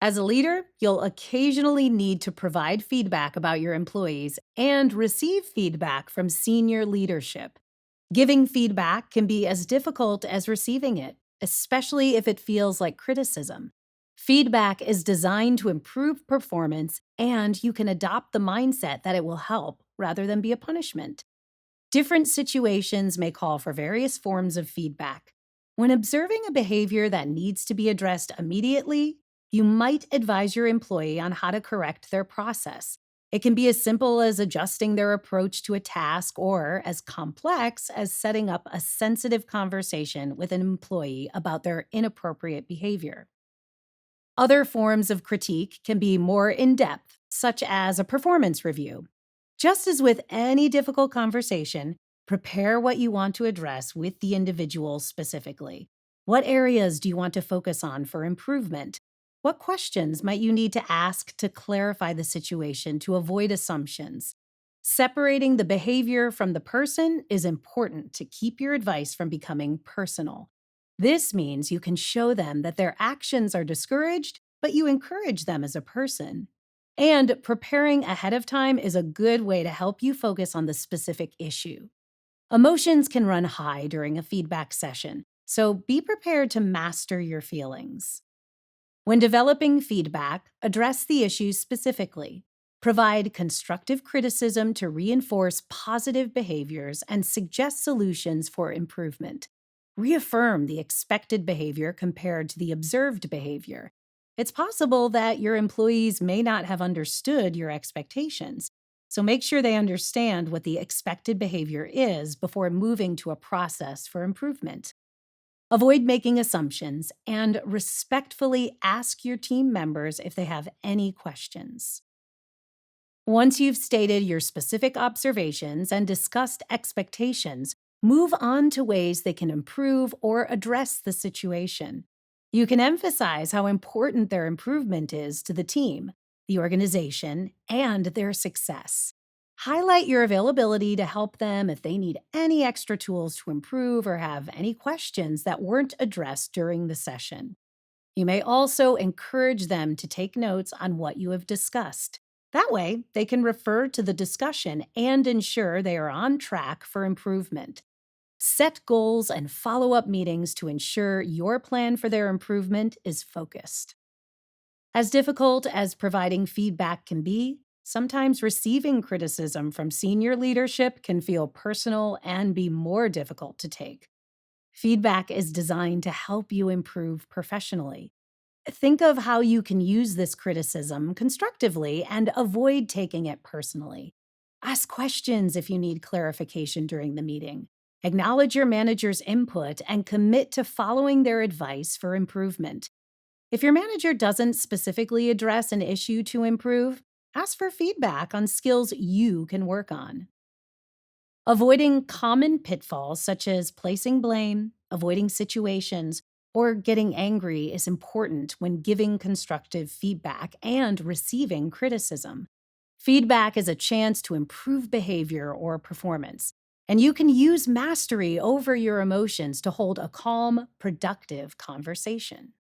As a leader, you'll occasionally need to provide feedback about your employees and receive feedback from senior leadership. Giving feedback can be as difficult as receiving it, especially if it feels like criticism. Feedback is designed to improve performance, and you can adopt the mindset that it will help rather than be a punishment. Different situations may call for various forms of feedback. When observing a behavior that needs to be addressed immediately, you might advise your employee on how to correct their process. It can be as simple as adjusting their approach to a task or as complex as setting up a sensitive conversation with an employee about their inappropriate behavior. Other forms of critique can be more in depth, such as a performance review. Just as with any difficult conversation, prepare what you want to address with the individual specifically. What areas do you want to focus on for improvement? What questions might you need to ask to clarify the situation to avoid assumptions? Separating the behavior from the person is important to keep your advice from becoming personal. This means you can show them that their actions are discouraged, but you encourage them as a person. And preparing ahead of time is a good way to help you focus on the specific issue. Emotions can run high during a feedback session, so be prepared to master your feelings. When developing feedback, address the issues specifically. Provide constructive criticism to reinforce positive behaviors and suggest solutions for improvement. Reaffirm the expected behavior compared to the observed behavior. It's possible that your employees may not have understood your expectations, so make sure they understand what the expected behavior is before moving to a process for improvement. Avoid making assumptions and respectfully ask your team members if they have any questions. Once you've stated your specific observations and discussed expectations, move on to ways they can improve or address the situation. You can emphasize how important their improvement is to the team, the organization, and their success. Highlight your availability to help them if they need any extra tools to improve or have any questions that weren't addressed during the session. You may also encourage them to take notes on what you have discussed. That way, they can refer to the discussion and ensure they are on track for improvement. Set goals and follow up meetings to ensure your plan for their improvement is focused. As difficult as providing feedback can be, sometimes receiving criticism from senior leadership can feel personal and be more difficult to take. Feedback is designed to help you improve professionally. Think of how you can use this criticism constructively and avoid taking it personally. Ask questions if you need clarification during the meeting. Acknowledge your manager's input and commit to following their advice for improvement. If your manager doesn't specifically address an issue to improve, ask for feedback on skills you can work on. Avoiding common pitfalls such as placing blame, avoiding situations, or getting angry is important when giving constructive feedback and receiving criticism. Feedback is a chance to improve behavior or performance, and you can use mastery over your emotions to hold a calm, productive conversation.